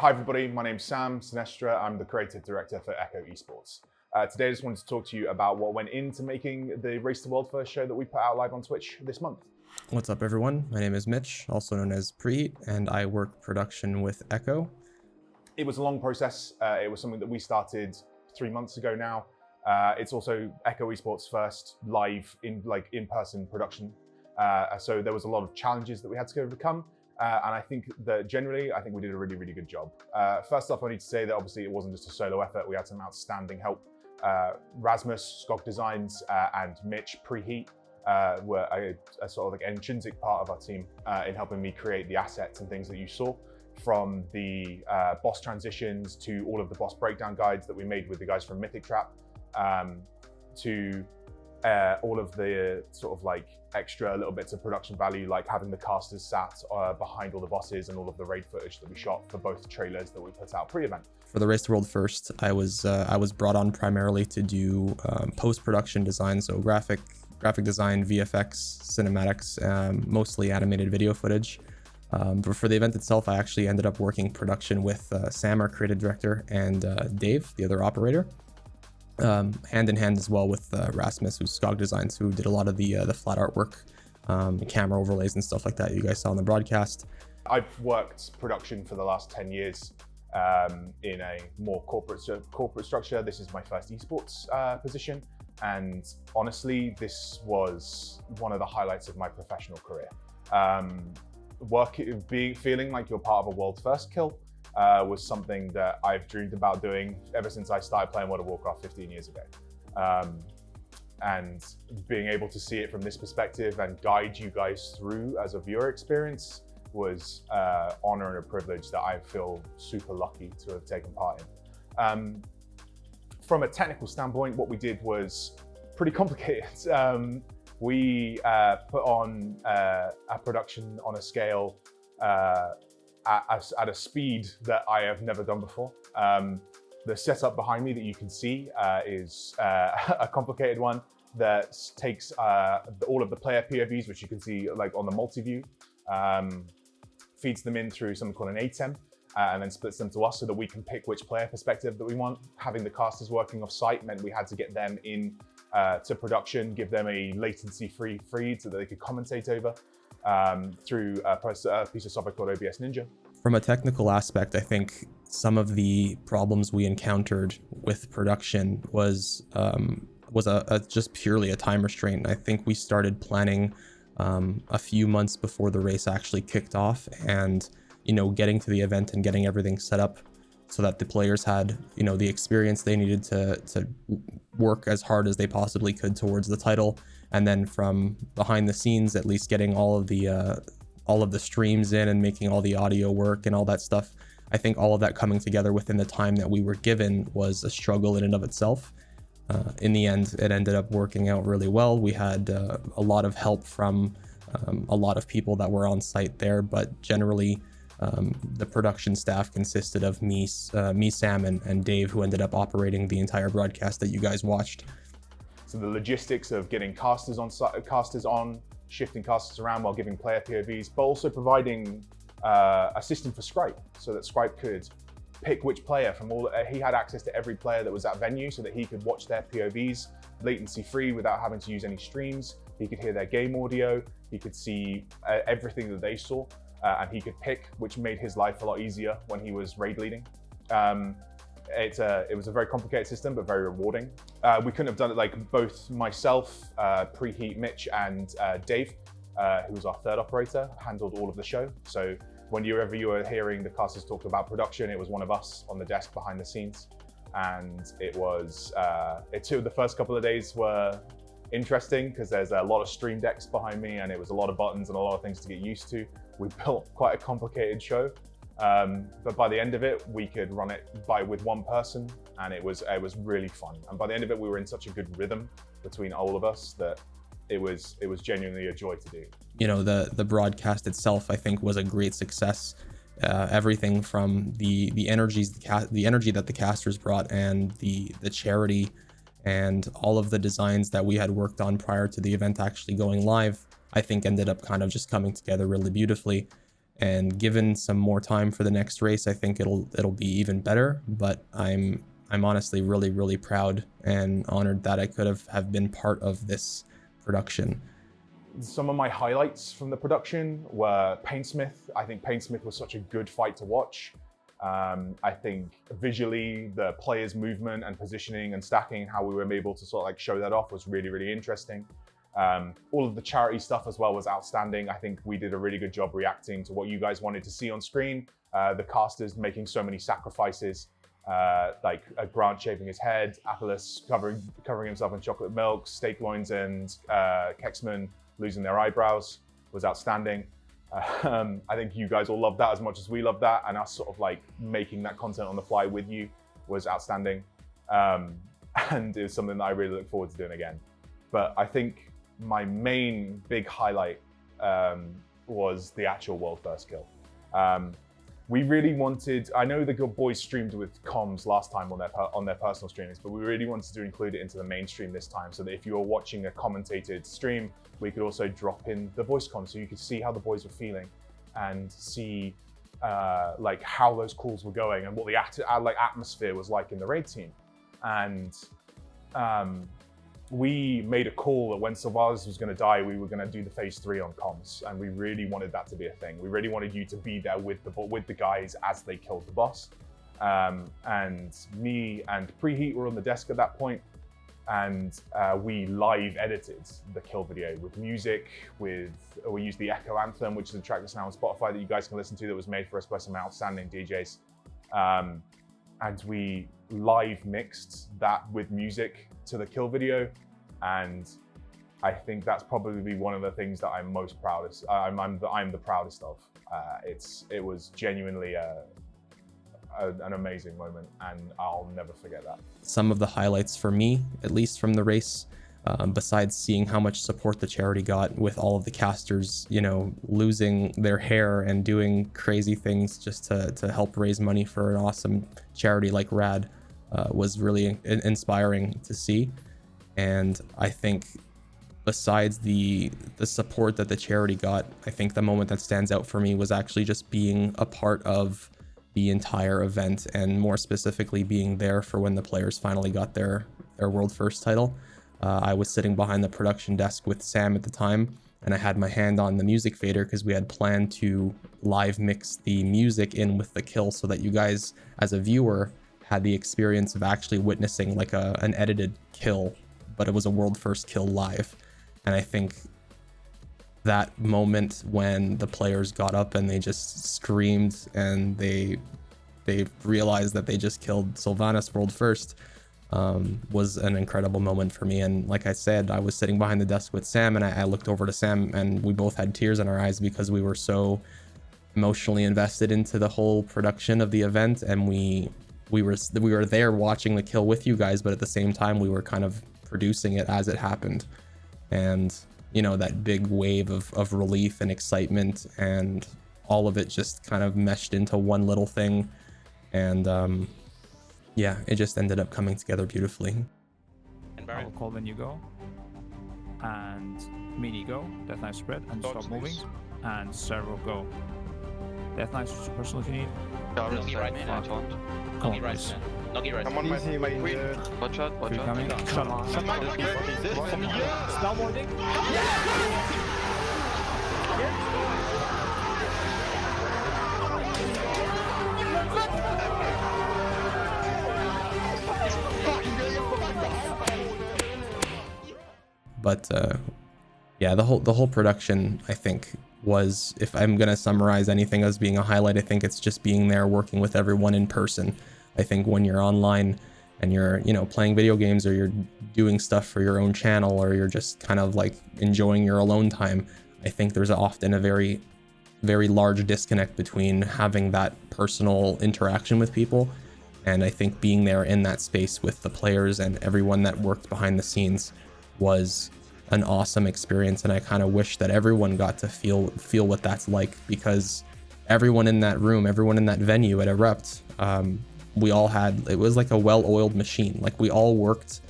Hi everybody, my name's Sam Sinestra. I'm the creative director for Echo Esports. Today I just wanted to talk to you about what went into making the Race to World First show that we put out live on Twitch this month. What's up everyone? My name is Mitch, also known as Preheat, and I work production with Echo. It was a long process. It was something that we started 3 months ago now. It's also Echo Esports' first live in-person production. So there was a lot of challenges that we had to overcome. And I think that generally, we did a really, really good job. First off, I need to say that obviously it wasn't just a solo effort. We had some outstanding help. Rasmus, Skog Designs, and Mitch, Preheat, were a sort of like an intrinsic part of our team in helping me create the assets and things that you saw, from the boss transitions to all of the boss breakdown guides that we made with the guys from Mythic Trap, to all of the sort of like extra little bits of production value, like having the casters sat behind all the bosses and all of the raid footage that we shot for both trailers that we put out pre-event. For the Race to World First, I was brought on primarily to do post-production design, so graphic design, VFX, cinematics, mostly animated video footage. But for the event itself, I actually ended up working production with Sam, our creative director, and Dave, the other operator. Hand in hand as well with Rasmus, who's Skog Designs, who did a lot of the flat artwork, camera overlays and stuff like that you guys saw on the broadcast. I've worked production for the last 10 years in a more corporate structure. This is my first esports position, and honestly, this was one of the highlights of my professional career. Feeling like you're part of a world first kill was something that I've dreamed about doing ever since I started playing World of Warcraft 15 years ago. And being able to see it from this perspective and guide you guys through as a viewer experience was an honor and a privilege that I feel super lucky to have taken part in. From a technical standpoint, what we did was pretty complicated. We put on a production on a scale at a speed that I have never done before. The setup behind me that you can see is a complicated one that takes all of the player POVs, which you can see like on the multi-view, feeds them in through something called an ATEM, and then splits them to us so that we can pick which player perspective that we want. Having the casters working off site meant we had to get them in to production, give them a latency-free feed so that they could commentate over through a piece of software called OBS Ninja. From a technical aspect, I think some of the problems we encountered with production was just purely a time restraint. I think we started planning a few months before the race actually kicked off, and getting to the event and getting everything set up so that the players had the experience they needed to work as hard as they possibly could towards the title. And then from behind the scenes, at least getting all of the streams in and making all the audio work and all that stuff. I think all of that coming together within the time that we were given was a struggle in and of itself. In the end, it ended up working out really well. We had a lot of help from a lot of people that were on site there, but generally the production staff consisted of me, Sam, and Dave, who ended up operating the entire broadcast that you guys watched. So the logistics of getting casters on, shifting casters around while giving player POVs, but also providing a system for Scripe so that Scripe could pick which player from all. He had access to every player that was at venue so that he could watch their POVs latency free without having to use any streams. He could hear their game audio. He could see everything that they saw, and he could pick, which made his life a lot easier when he was raid leading. It was a very complicated system, but very rewarding. We couldn't have done it like both myself, Preheat, Mitch, and Dave, who was our third operator, handled all of the show. So whenever you were hearing the casters talk about production, it was one of us on the desk behind the scenes. And it was, the first couple of days were interesting because there's a lot of stream decks behind me and it was a lot of buttons and a lot of things to get used to. We built quite a complicated show. But by the end of it, we could run it with one person, and it was really fun. And by the end of it, we were in such a good rhythm between all of us that it was genuinely a joy to do. The broadcast itself, I think, was a great success. Everything from the energy that the casters brought, and the charity, and all of the designs that we had worked on prior to the event actually going live, I think ended up kind of just coming together really beautifully. And given some more time for the next race, I think it'll be even better. But I'm honestly really proud and honored that I could have been part of this production. Some of my highlights from the production were Paintsmith. I think Paintsmith was such a good fight to watch. I think visually the players' movement and positioning and stacking, how we were able to sort of like show that off was really interesting. All of the charity stuff as well was outstanding. I think we did a really good job reacting to what you guys wanted to see on screen. The casters making so many sacrifices, like Grant shaving his head, Apollos covering himself in chocolate milk, Steak Loins and Kexman losing their eyebrows was outstanding. I think you guys all loved that as much as we loved that, and us sort of like making that content on the fly with you was outstanding. And it's something that I really look forward to doing again. But I think my main big highlight was the actual world first kill. We really wanted, I know the good boys streamed with comms last time on their personal streamings, but we really wanted to include it into the mainstream this time, so that if you were watching a commentated stream, we could also drop in the voice comms so you could see how the boys were feeling and see like how those calls were going and what the atmosphere was like in the raid team. And we made a call that when Sylvanas was going to die, we were going to do the phase 3 on comms, and we really wanted that to be a thing. We really wanted you to be there with the guys as they killed the boss. And me and Preheat were on the desk at that point, and we live edited the kill video with music. We used the Echo Anthem, which is a track that's now on Spotify that you guys can listen to, that was made for us by some outstanding DJs. And we live mixed that with music to the kill video, and I think that's probably one of the things that I'm most proudest. I'm the proudest of. It was genuinely an amazing moment, and I'll never forget that. Some of the highlights for me, at least from the race, besides seeing how much support the charity got with all of the casters, you know, losing their hair and doing crazy things just to help raise money for an awesome charity like RAD, was really inspiring to see. And I think besides the support that the charity got, I think the moment that stands out for me was actually just being a part of the entire event, and more specifically being there for when the players finally got their world first title. I was sitting behind the production desk with Sam at the time, and I had my hand on the music fader because we had planned to live mix the music in with the kill so that you guys as a viewer had the experience of actually witnessing like an edited kill, but it was a world first kill live. And I think that moment when the players got up and they just screamed and they realized that they just killed Sylvanas world first, was an incredible moment for me. And like I said, I was sitting behind the desk with Sam, and I looked over to Sam, and we both had tears in our eyes because we were so emotionally invested into the whole production of the event, and we were there watching the kill with you guys, but at the same time we were kind of producing it as it happened. And you know, that big wave of relief and excitement, and all of it just kind of meshed into one little thing. And yeah, it just ended up coming together beautifully. I will call when you go, and Mini go, Death Knight spread, and stop moving, and Servo go. Death Knight personal if you need. Noggy right, man, I want. Noggy right, man. Noggy right. I'm on my queen. Watch out, watch out. Coming. Shut up. Snowboarding. But yeah, the whole production, I think, was, if I'm gonna summarize anything as being a highlight, I think it's just being there working with everyone in person. I think when you're online and you're, you know, playing video games, or you're doing stuff for your own channel, or you're just kind of like enjoying your alone time, I think there's often a very large disconnect between having that personal interaction with people. And I think being there in that space with the players and everyone that worked behind the scenes was an awesome experience. And I kind of wish that everyone got to feel what that's like, because everyone in that room, everyone in that venue at Erupt, we all had, it was like a well-oiled machine. Like, we all worked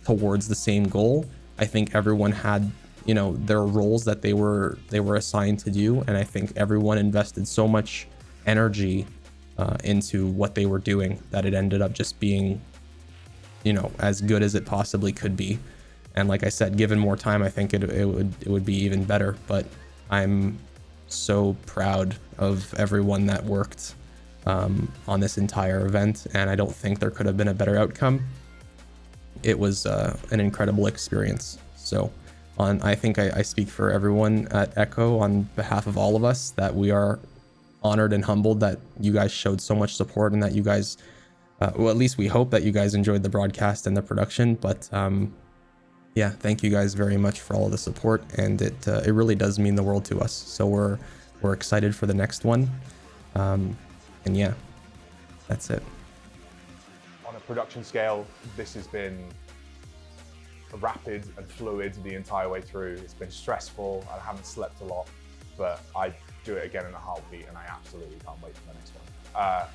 towards the same goal. I think everyone had, you know, their roles that they were assigned to do. And I think everyone invested so much energy into what they were doing that it ended up just being, you know, as good as it possibly could be. And like I said, given more time, I think it would be even better. But I'm so proud of everyone that worked on this entire event, and I don't think there could have been a better outcome. It was an incredible experience. So I think I speak for everyone at Echo on behalf of all of us that we are honored and humbled that you guys showed so much support, and that you guys, well, at least we hope that you guys enjoyed the broadcast and the production. But yeah, thank you guys very much for all of the support, and it really does mean the world to us. So we're excited for the next one, and yeah, that's it. On a production scale, this has been rapid and fluid the entire way through. It's been stressful. I haven't slept a lot, but I do it again in a heartbeat, and I absolutely can't wait for the next one.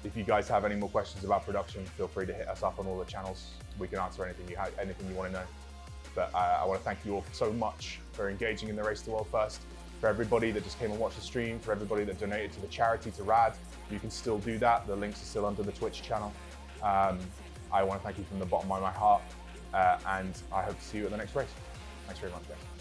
If you guys have any more questions about production, feel free to hit us up on all the channels. We can answer anything you want to know. But I want to thank you all so much for engaging in the Race to World First. For everybody that just came and watched the stream, for everybody that donated to the charity, to RAD, you can still do that. The links are still under the Twitch channel. I want to thank you from the bottom of my heart, and I hope to see you at the next race. Thanks very much, guys.